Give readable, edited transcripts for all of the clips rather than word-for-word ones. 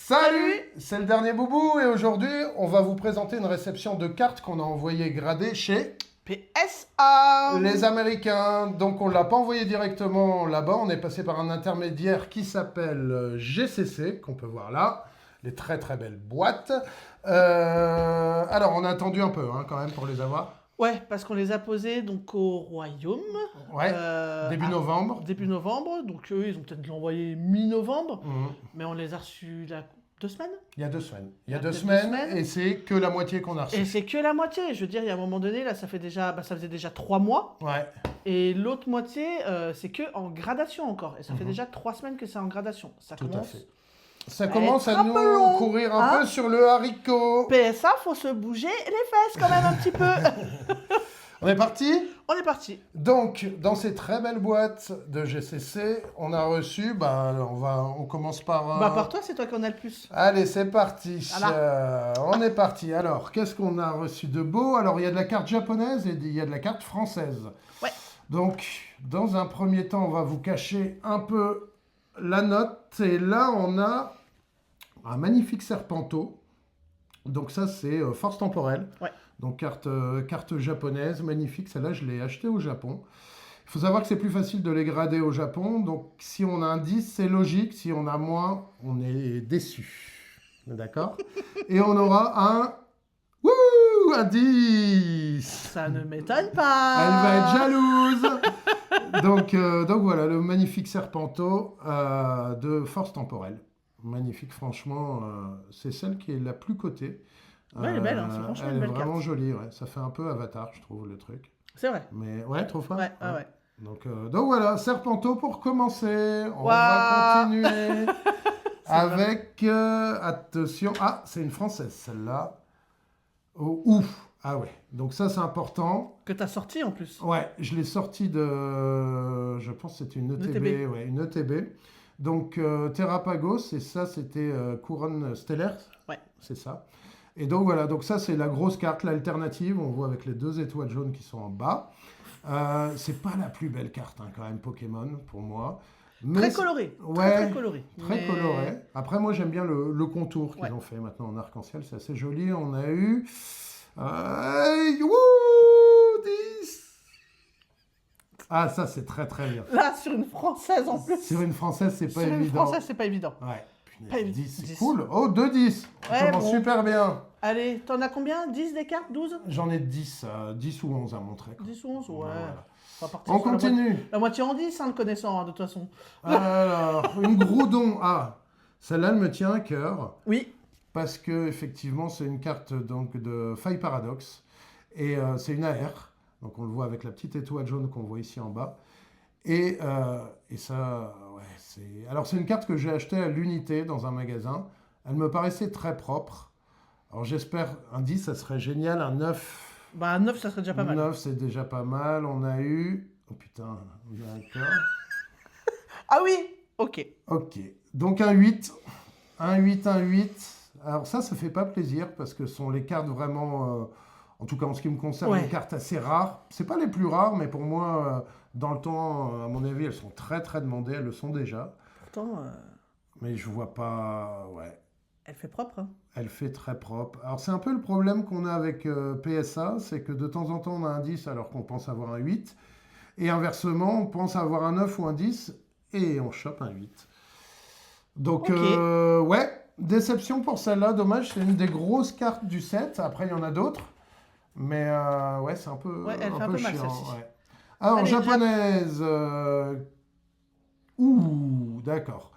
Salut, c'est le dernier Boubou et aujourd'hui on va vous présenter une réception de cartes qu'on a envoyée grader chez PSA. les Américains. Donc on ne l'a pas envoyé directement là-bas, on est passé par un intermédiaire qui s'appelle GCC, qu'on peut voir là, les très très belles boîtes. Alors on a attendu un peu quand même pour les avoir. Ouais, parce qu'on les a posés donc au Royaume. Ouais, début novembre. Début novembre, donc eux ils ont peut-être l'envoyé mi-novembre, Mhm. mais on les a reçus il y a 2 semaines. Il y a 2 semaines. Il y a Il y a deux peut-être semaines 2 semaines. et c'est que la moitié qu'on a reçu. Et c'est que la moitié. Je veux dire, il y a un moment donné, là, ça fait déjà, ça faisait déjà 3 mois. Ouais. Et l'autre moitié, c'est que en gradation encore. Et ça fait déjà 3 semaines que c'est en gradation. Ça Tout à commence. fait. Ça va commence être à un nous peu long, courir un hein. peu sur le haricot. PSA, faut se bouger les fesses quand même un petit peu. On est parti? On est parti. Donc, dans ces très belles boîtes de GCC, on a reçu, on commence par... Par toi, c'est toi qui en as le plus. Allez, c'est parti. Voilà. On est parti. Alors, qu'est-ce qu'on a reçu de beau? Alors, il y a de la carte japonaise et il y a de la carte française. Ouais. Donc, dans un premier temps, on va vous cacher un peu la note. Et là, on a un magnifique Serpento. Donc ça, c'est force temporelle. Ouais. Donc carte japonaise, magnifique. Celle-là, je l'ai achetée au Japon. Il faut savoir que c'est plus facile de les grader au Japon. Donc si on a un 10, c'est logique. Si on a moins, on est déçu. D'accord? Et on aura un 10. Ça ne m'étonne pas. Elle va être jalouse. donc voilà, le magnifique Serpento de force temporelle. Magnifique, franchement, c'est celle qui est la plus cotée. Ouais, elle est belle, c'est franchement elle une est belle vraiment carte. jolie, ouais. Ça fait un peu Avatar, je trouve, le truc. C'est vrai. Mais ouais, trop pas? Ouais, ouais. Donc voilà, Serpento pour commencer. On va Waouh. continuer avec, attention, c'est une française celle-là. Oh, ouf, ah ouais, donc ça c'est important. Que t'as sorti en plus. Ouais, je l'ai sorti de, je pense que c'était une ETB, ETB. ouais, une ETB. Donc Terrapagos, et ça c'était Couronne Stellaire. Ouais. C'est ça. Et donc voilà, donc ça c'est la grosse carte, l'alternative, on voit avec les 2 étoiles jaunes qui sont en bas. C'est pas la plus belle carte quand même Pokémon pour moi. Mais Très coloré. Ouais, Très coloré. très coloré. Après moi j'aime bien le contour qu'ils ont fait maintenant en arc-en-ciel, c'est assez joli. On a eu... wouh, 10. Ah ça c'est très très bien. Là, sur une française en plus. Sur une française c'est pas Sur une évident. française, c'est pas évident. Ouais. Pas évident. 10, c'est 10. cool. Oh, 2 10. On Ouais, commence bon. super bien. Allez, t'en as combien? 10 des cartes? 12? J'en ai 10, 10 ou 11 à montrer. Quoi. 10 ou 11? Ouais. Voilà. On va partir On sur continue. la moitié en 10, le connaissant, de toute façon. Alors, une Groudon. Ah, celle-là, elle me tient à cœur. Oui. Parce que effectivement, c'est une carte donc, de Faille Paradox. Et c'est une AR. Donc on le voit avec la petite étoile jaune qu'on voit ici en bas. Et ça, ouais, c'est... Alors c'est une carte que j'ai achetée à l'unité dans un magasin. Elle me paraissait très propre. Alors j'espère, un 10, ça serait génial. Un 9... Bah, 9, ça serait déjà pas mal. 9, c'est déjà pas mal. On a eu... Oh putain, d'accord. Ah oui. Ok. Ok. Donc un 8. Un 8, un 8. Alors ça fait pas plaisir parce que ce sont les cartes vraiment... en tout cas, en ce qui me concerne, Ouais. les cartes assez rares. C'est pas les plus rares, mais pour moi, dans le temps, à mon avis, elles sont très très demandées. Elles le sont déjà. Pourtant, Mais je vois pas... Ouais. elle fait propre. Hein. Elle fait très propre. Alors c'est un peu le problème qu'on a avec PSA, c'est que de temps en temps, on a un 10 alors qu'on pense avoir un 8. Et inversement, on pense avoir un 9 ou un 10 et on chope un 8. Donc, Ok. ouais, déception pour celle-là. Dommage, c'est une des grosses cartes du set. Après, il y en a d'autres. Mais ouais, c'est un peu, Ouais, elle fait un peu mal, chiant. celle-ci. Ouais. Alors, Allez, japonaise. Ouh, d'accord.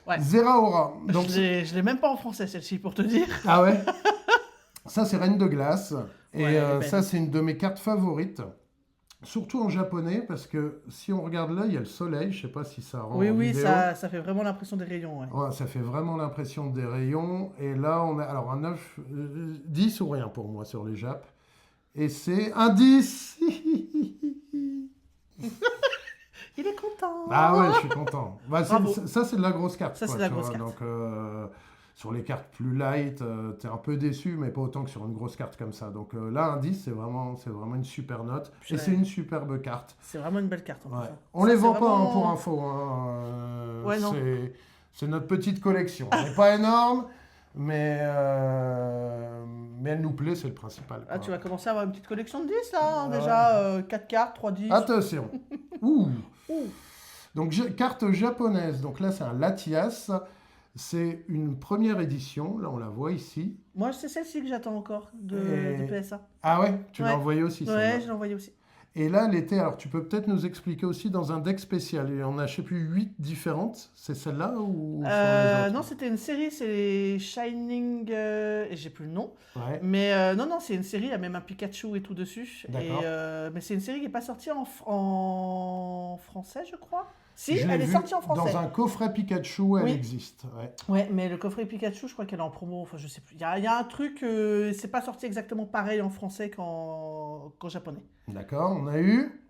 Ouais. Zeraora. Donc, Je l'ai même pas en français, celle-ci, pour te dire. ah ouais. Ça, c'est Reine de Glace. Et Ouais, elle est belle. ça, c'est une de mes cartes favorites. Surtout en japonais, parce que si on regarde là, il y a le soleil. Je sais pas si ça rend Oui, en oui, vidéo. ça fait vraiment l'impression des rayons. Ouais. Ouais, ça fait vraiment l'impression des rayons. Et là, on a alors un 9, 10 ou rien pour moi sur les Japs. Et c'est un 10. Il est content. Ah ouais, je suis content. Bah, Bravo. ça, c'est de la grosse carte. Ça, quoi, c'est de la tu grosse vois. carte. Donc, sur les cartes plus light, t'es un peu déçu, mais pas autant que sur une grosse carte comme ça. Donc là, un 10, c'est vraiment une super note. Puis Et c'est une superbe carte. C'est vraiment une belle carte. En Ouais. plus, hein. On Ça, les c'est vend pas vraiment- pour info. Ouais, non. C'est notre petite collection. Elle n'est pas énorme, mais elle nous plaît, c'est le principal. Ah, Quoi. tu vas commencer à avoir une petite collection de 10 là, hein, Ouais. déjà 4 cartes, 3 10. Attention. Ouh. Ouh. Donc, carte japonaise. Donc là, c'est un Latias. C'est une première édition. Là, on la voit ici. Moi, c'est celle-ci que j'attends encore Et- de PSA. Ah ouais, tu l'as Ouais. envoyé aussi. Ouais, celle-là. je l'ai envoyé aussi. Et là, elle était. Alors, tu peux peut-être nous expliquer aussi dans un deck spécial. Il y en a, je sais plus, 8 différentes. C'est celle-là ou sont les autres? Non, c'était une série, c'est les Shining. Et j'ai plus le nom. Ouais. Mais non, c'est une série, il y a même un Pikachu et tout dessus. D'accord. Mais c'est une série qui n'est pas sortie en français, je crois. Si, Je l'ai elle est vue sortie en français. Dans un coffret Pikachu, elle Oui. existe. Ouais. Ouais, mais le coffret Pikachu, je crois qu'elle est en promo. Enfin, je sais plus. Il y a un truc, c'est pas sorti exactement pareil en français qu'en japonais. D'accord, on a eu.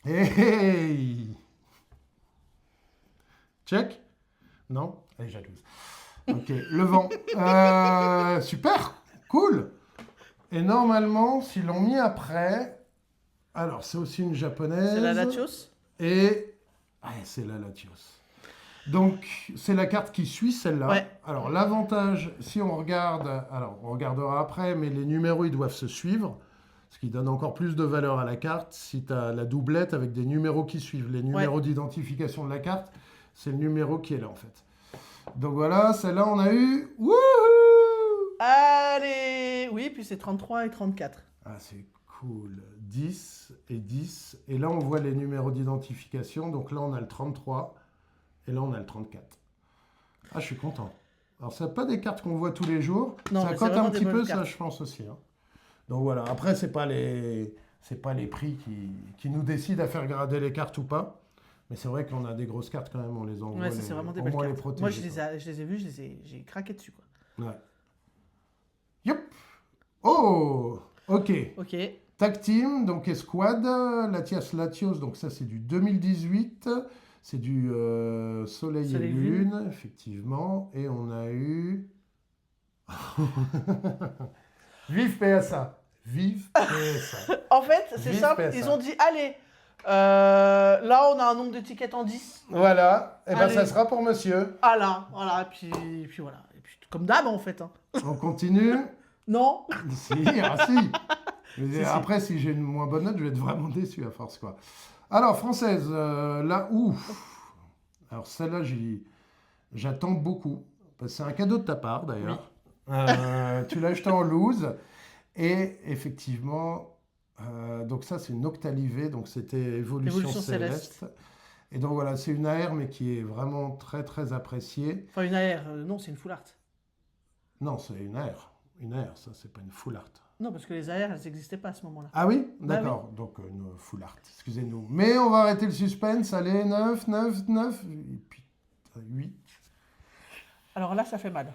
Hey! Check? Non? Elle est jalouse. Ok, le vent. Super, cool. Et normalement, s'ils l'ont mis après, alors c'est aussi une japonaise. C'est la Latios. Et c'est la Latios. Donc, c'est la carte qui suit celle-là. Ouais. Alors, l'avantage, si on regarde, alors on regardera après, mais les numéros, ils doivent se suivre, ce qui donne encore plus de valeur à la carte. Si tu as la doublette avec des numéros qui suivent, les numéros d'identification de la carte, c'est le numéro qui est là, en fait. Donc voilà, celle-là, on a eu... Wouhou! Allez! Oui, puis c'est 33 et 34. Ah, c'est cool. 10 et 10. Et là, on voit les numéros d'identification. Donc là, on a le 33. Et là, on a le 34. Ah, je suis content. Alors, ce n'est pas des cartes qu'on voit tous les jours. Non, Ça mais cote c'est vraiment un des petit bonnes peu, ça, cartes. je pense aussi. Hein. Donc voilà. Après, c'est pas les prix qui nous décident à faire grader les cartes ou pas. Mais c'est vrai qu'on a des grosses cartes quand même. On les envoie. Ouais, ça, c'est vraiment des au belles moins cartes. les protéger. Moi, quoi. je les ai vus, j'ai craqué dessus, quoi. Ouais. Yup. Oh, ok. Ok. Tag Team, donc Esquad, Latias Latios, donc ça c'est du 2018, c'est du Soleil et Soleil Lune, effectivement, et on a eu... Vive PSA, vive PSA. En fait, c'est Vive simple, PSA. ils ont dit, allez, là, on a un nombre d'étiquettes en 10. Voilà, et ben Allez. ça sera pour monsieur. Ah là, voilà, puis voilà. Et puis, comme d'hab, en fait. Hein. On continue. Non? Si, ah si. Mais Si, si. après, si j'ai une moins bonne note, je vais être vraiment déçu à force, quoi. Alors, française, là, ouf. Alors, celle-là, j'attends beaucoup. Parce que c'est un cadeau de ta part, d'ailleurs. Tu l'as acheté en loose. Et effectivement, donc ça, c'est une Octalivée. Donc, c'était Évolution Évolution Céleste. Et donc, voilà, c'est une AR, mais qui est vraiment très, très appréciée. Enfin, une AR, non, c'est une full art. Non, c'est une AR. Une AR, ça, c'est pas une full art. Non, parce que les AR, elles n'existaient pas à ce moment-là. Ah oui? Bah D'accord. Donc, une full art, excusez-nous. Mais on va arrêter le suspense. Allez, 9, 9, 9. Et puis, 8, Alors là, ça fait mal.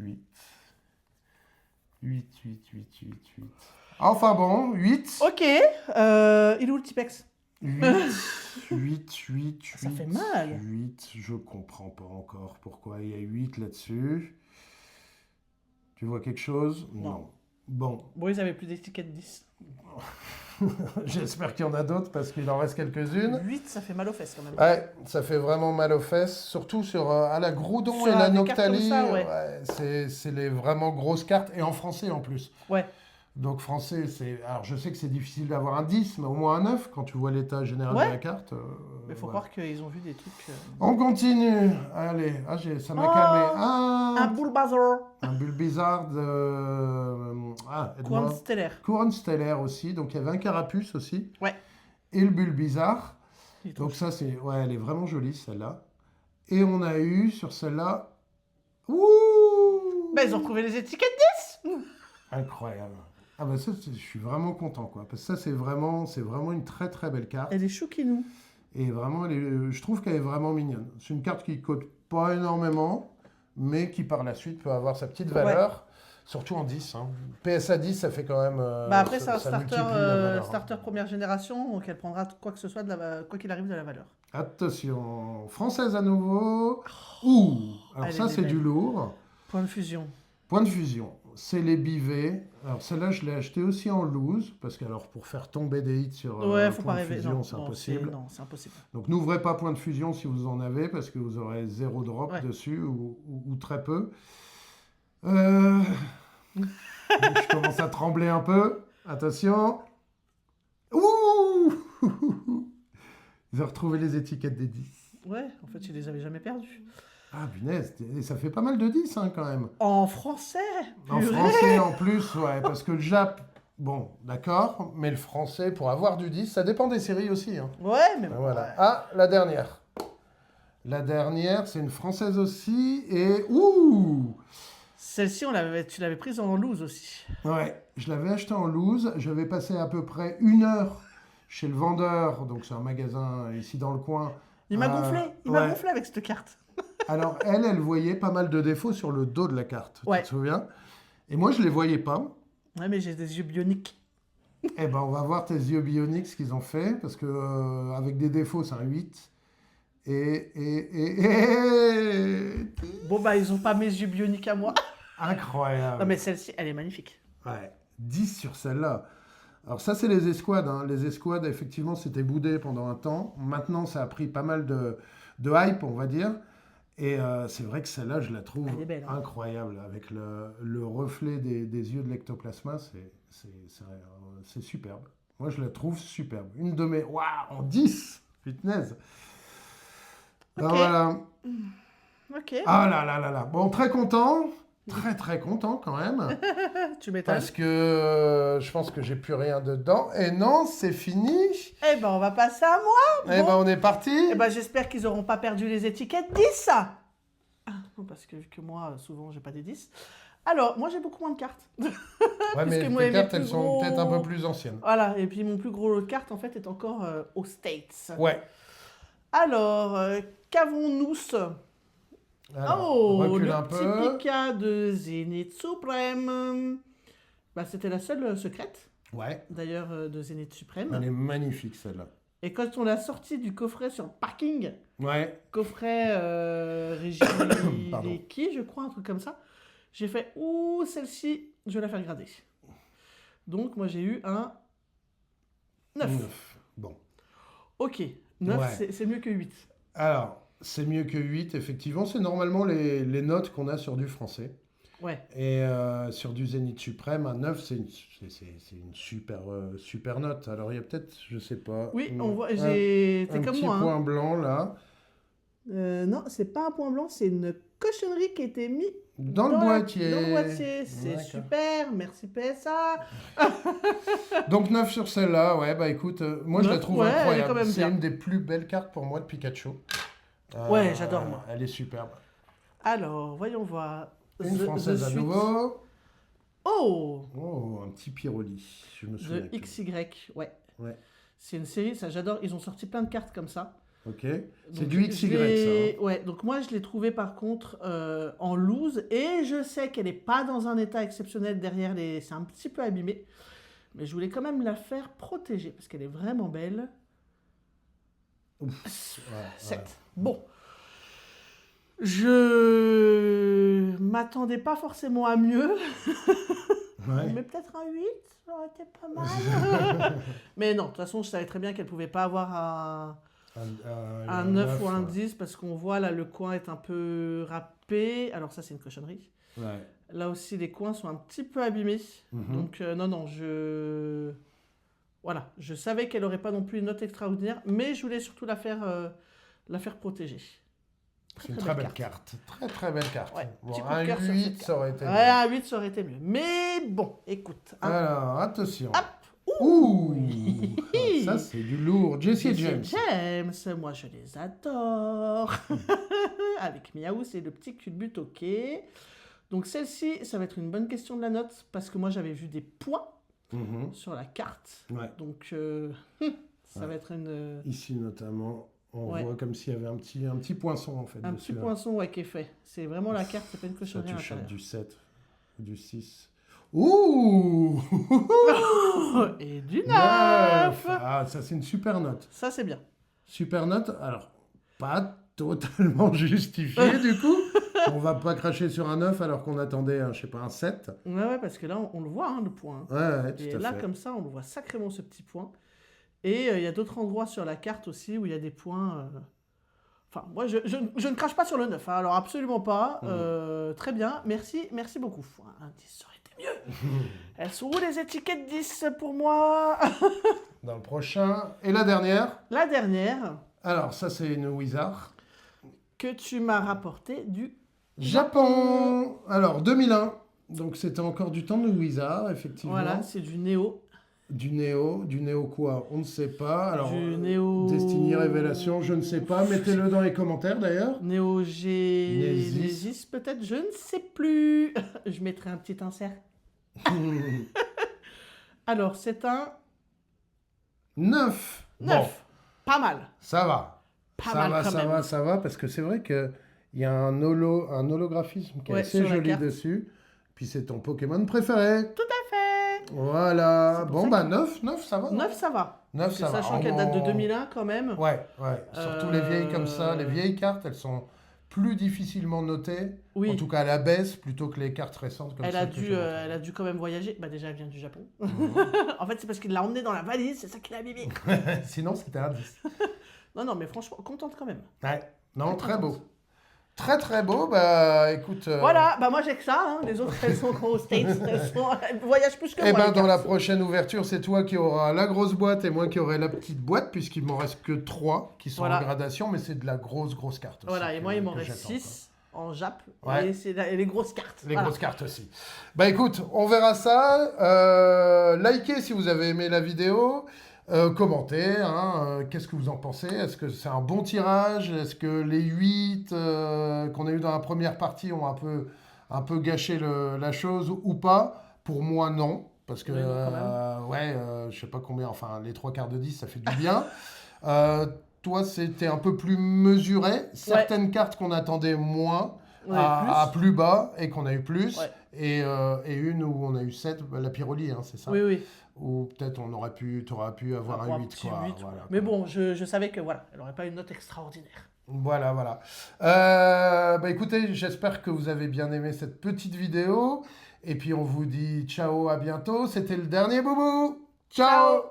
8. 8, 8, 8, 8, 8. Enfin bon, 8. Ok, il est où le Tipex? 8, 8, 8, Ça fait mal. 8, je comprends pas encore pourquoi il y a 8 là-dessus. Tu vois quelque chose? Non. Bon, Bon, ils avaient plus d'étiquette 10. j'espère qu'il y en a d'autres parce qu'il en reste quelques-unes. 8, ça fait mal aux fesses quand même. Ouais, ça fait vraiment mal aux fesses, surtout sur à la Groudon Sur et la des cartes comme Noctali. ça, ouais. C'est les vraiment grosses cartes et en français en plus. Ouais. Donc français, c'est. Alors je sais que c'est difficile d'avoir un 10, mais au moins un 9 quand tu vois l'état général Ouais. de la carte. Mais faut voilà. croire qu'ils ont vu des trucs. On continue. Allez, ça m'a Oh, calmé. Un Bulbasaur. Un Bulbizarre de. Aide-moi. Couronne stellaire. Couronne stellaire aussi. Donc il y avait un Carapuce aussi. Ouais. Et le Bulbizarre. Il est trop Donc ça, c'est... Ouais, elle est vraiment jolie, celle-là. Et on a eu, sur celle-là... Ouh! Bah, ils ont retrouvé les étiquettes 10. Incroyable. Ah bah ça, je suis vraiment content, quoi. Parce que ça, c'est vraiment une très, très belle carte. Elle est chouquinou. Et vraiment, je trouve qu'elle est vraiment mignonne. C'est une carte qui coûte pas énormément, mais qui, par la suite, peut avoir sa petite valeur. Surtout en 10. Hein. PSA 10, ça fait quand même... Bah après, c'est un starter, multiplie la valeur, hein. starter première génération, donc elle prendra quoi que ce soit, quoi qu'il arrive de la valeur. Attention. Française à nouveau. Ouh! Alors Elle ça, est c'est belle. du lourd. Point de fusion. Point de fusion. c'est les bivets. Alors celle-là, je l'ai achetée aussi en loose, parce que alors pour faire tomber des hits sur Ouais, faut point pas de rêver. fusion, Non, c'est non, impossible. non, c'est impossible. Donc n'ouvrez pas point de fusion si vous en avez, parce que vous aurez zéro drop Ouais. dessus, ou très peu. Euh, je commence à trembler un peu. Attention. Ouh! Ils ont retrouvé les étiquettes des 10. Ouais, en fait, je les avais jamais perdus. Ah, punaise, et ça fait pas mal de 10 hein, quand même. En français, En purée. français en plus, ouais, parce que le Jap, bon, d'accord, mais le français, pour avoir du 10, ça dépend des séries aussi. Hein. Ouais, mais Ben bon, voilà. ouais. Ah, la dernière. La dernière, c'est une française aussi, et ouh! Celle-ci, tu l'avais prise en loose aussi. Ouais, je l'avais acheté en loose, j'avais passé à peu près 1 heure chez le vendeur, donc c'est un magasin ici dans le coin. Il m'a gonflé, il m'a Ouais. gonflé avec cette carte. Alors elle voyait pas mal de défauts sur le dos de la carte, Ouais. tu te souviens? Et moi, je les voyais pas. Ouais, mais j'ai des yeux bioniques. Eh ben, on va voir tes yeux bioniques, ce qu'ils ont fait, parce que avec des défauts, c'est un 8. Et... Bon, bah, ils ont pas mes yeux bioniques à moi. Incroyable. Non, mais celle-ci, elle est magnifique. Ouais, 10 sur celle-là. Alors ça, c'est les escouades. Hein. Les escouades, effectivement, c'était boudé pendant un temps. Maintenant, ça a pris pas mal de hype, on va dire. Et c'est vrai que celle-là, je la trouve Elle est belle, hein. incroyable. Avec le reflet des yeux de l'ectoplasma, c'est superbe. Moi, je la trouve superbe. Une de mes... Waouh, en 10! Punaise! Ben Ok. voilà. Ok, Ah là là là là. Bon, très content. Très très content quand même. tu m'étonnes. Parce que je pense que j'ai plus rien dedans. Et non, c'est fini. Eh ben, on va passer à moi. Eh Bon. ben, on est parti. Eh ben, j'espère qu'ils auront pas perdu les étiquettes 10. Ah, non, parce que vu que moi, souvent, j'ai pas des 10. Alors, moi, j'ai beaucoup moins de cartes. Ouais, mais puisque moi, tes mes cartes, plus elles sont gros- peut-être un peu plus anciennes. Voilà, et puis mon plus gros lot de cartes, en fait, est encore aux States. Ouais. Alors, qu'avons-nous? Alors, Oh, recule le un petit peu. Pika de Zénith Suprême. Bah, c'était la seule secrète, Ouais. d'ailleurs, de Zénith Suprême. Elle est magnifique celle-là. Et quand on l'a sortie du coffret sur le parking, Ouais. coffret Régie Pardon. Reiki, je crois, un truc comme ça, j'ai fait, ouh, celle-ci, je vais la faire grader. Donc, moi, j'ai eu un 9. 9. Bon. Ok, 9, Ouais. c'est mieux que 8. Alors, c'est mieux que 8, effectivement. C'est normalement les notes qu'on a sur du français. Ouais. Et sur du Zénith Suprême, un 9, c'est une super note. Alors, il y a peut-être, je sais pas. Oui, un- on voit, un t'es comme petit moi. Hein. point blanc là. Non, c'est pas un point blanc, c'est une cochonnerie qui a été mise Dans le dans boîtier. le boîtier. C'est D'accord. super, merci PSA. Donc 9 sur celle-là, ouais, bah écoute, moi je la 9, trouve ouais, elle est quand incroyable. même C'est bien. une des plus belles cartes pour moi de Pikachu. Ouais, j'adore, moi. Elle est superbe. Alors, voyons voir. Une française à suite. nouveau. Oh, Oh, un petit Pyroli, je me souviens. de plus. XY, ouais. Ouais, C'est une série, ça j'adore. Ils ont sorti plein de cartes comme ça. ok. C'est Donc, du je XY l'ai- ça. Hein. Ouais, donc moi je l'ai trouvé par contre en loose et je sais qu'elle n'est pas dans un état exceptionnel derrière les. C'est un petit peu abîmé. Mais je voulais quand même la faire protéger parce qu'elle est vraiment belle. Ouf. Ouais, 7. ouais. Bon. Je m'attendais pas forcément à mieux, Ouais. mais peut-être un 8, ça aurait été pas mal. Mais non, de toute façon, je savais très bien qu'elle pouvait pas avoir un 9 ou un 10 parce qu'on voit là, le coin est un peu râpé. Alors ça, c'est une cochonnerie. Ouais. Là aussi, les coins sont un petit peu abîmés. Mhm. Donc non, voilà, je savais qu'elle aurait pas non plus une note extraordinaire, mais je voulais surtout la faire protéger. C'est une très belle carte. Très très belle carte. Ouais, Bon, petit coup de un cœur sur 8, cette ça aurait été. Ouais, bien. un 8, ça aurait été mieux. Mais bon, écoute. Alors, attention. Hop. Ouh. Ouh. Ça, c'est du lourd. Jesse et James. James, moi je les adore. Avec Miaou, c'est le petit culbut, ok. Donc celle-ci, ça va être une bonne question de la note parce que moi j'avais vu des points Mhm. sur la carte. Ouais. Donc ça Ouais. va être une, Ici notamment, on Ouais. voit comme s'il y avait un petit poinçon en fait. un dessus, petit là. poinçon ouais, qui est fait. C'est vraiment la carte, c'est pas une Ça, cochonnerie à tu chopes l'intérieur. du 7 ou du 6. Ouh. Et du 9. Ah, ça c'est une super note. Ça c'est bien. Super note, alors pas totalement justifiée du coup, On va pas cracher sur un 9 alors qu'on attendait, je sais pas, un 7. Ouais, parce que là, on le voit, hein, le point. Ouais, tout Et à là, fait. comme ça, on le voit sacrément, ce petit point. Et il y a d'autres endroits sur la carte aussi où il y a des points. Enfin, moi, je ne crache pas sur le 9, hein, alors absolument pas. Très bien, merci beaucoup. Un 10 ça aurait été mieux. Elles sont où les étiquettes 10 pour moi? Dans le prochain. Et la dernière? La dernière. Alors, ça, c'est une Wizard. Que tu m'as rapporté du Japon. Alors, 2001. Donc, c'était encore du temps de Wizard, effectivement. Voilà, c'est du Néo. Du Néo quoi? On ne sait pas. Alors, Du Néo... Destiny Révélation, je ne sais pas. Mettez-le dans les commentaires, d'ailleurs. Néo Genesis, peut-être, je ne sais plus. Je mettrai un petit insert. Alors, c'est un... 9. 9. Bon, pas mal. ça va. Ça va, parce que c'est vrai qu'il y a un holographisme qui est assez joli dessus. Puis c'est ton Pokémon préféré. Tout à fait. Voilà. Bon, bah 9, ça va. 9, ça va. 9, ça va. Sachant qu'elle date de 2001 quand même. Ouais. Surtout les vieilles comme ça, les vieilles cartes, elles sont plus difficilement notées. Oui. En tout cas à la baisse, plutôt que les cartes récentes comme ça. Elle a dû quand même voyager. Bah déjà, elle vient du Japon. En fait, c'est parce qu'il l'a emmenée dans la valise, c'est ça qui l'a abîmée. Sinon, c'était un 10. Non, mais franchement, contente quand même. Ouais. Non, très beau. Très beau, bah écoute... Voilà, bah moi j'ai que ça, hein. Les autres elles sont aux States, elles voyagent plus que moi. Et ben dans la prochaine ouverture, c'est toi qui auras la grosse boîte et moi qui aurai la petite boîte, puisqu'il m'en reste que 3 qui sont en gradation, mais c'est de la grosse carte aussi. Voilà, et moi il m'en reste 6 en Jap, ouais. Et c'est les grosses cartes. Les grosses cartes aussi. Bah écoute, on verra ça. Likez si vous avez aimé la vidéo. Commentez, hein, qu'est-ce que vous en pensez? Est-ce que c'est un bon tirage? Est-ce que les 8 qu'on a eu dans la première partie ont un peu gâché la chose ou pas? Pour moi, non. Parce que, je sais pas combien, enfin, les 3 quarts de 10, ça fait du bien. Toi, c'était un peu plus mesuré. Certaines cartes qu'on attendait moins à plus bas et qu'on a eu plus. Ouais. Et une où on a eu 7, la Pyroli, hein, c'est ça? Oui. Ou peut-être t'aurais pu avoir un 8. Quoi. 8 voilà. Mais bon, je savais que voilà, elle n'aurait pas une note extraordinaire. Voilà. Bah écoutez, j'espère que vous avez bien aimé cette petite vidéo. Et puis on vous dit ciao, à bientôt. C'était le dernier Boubou. Ciao.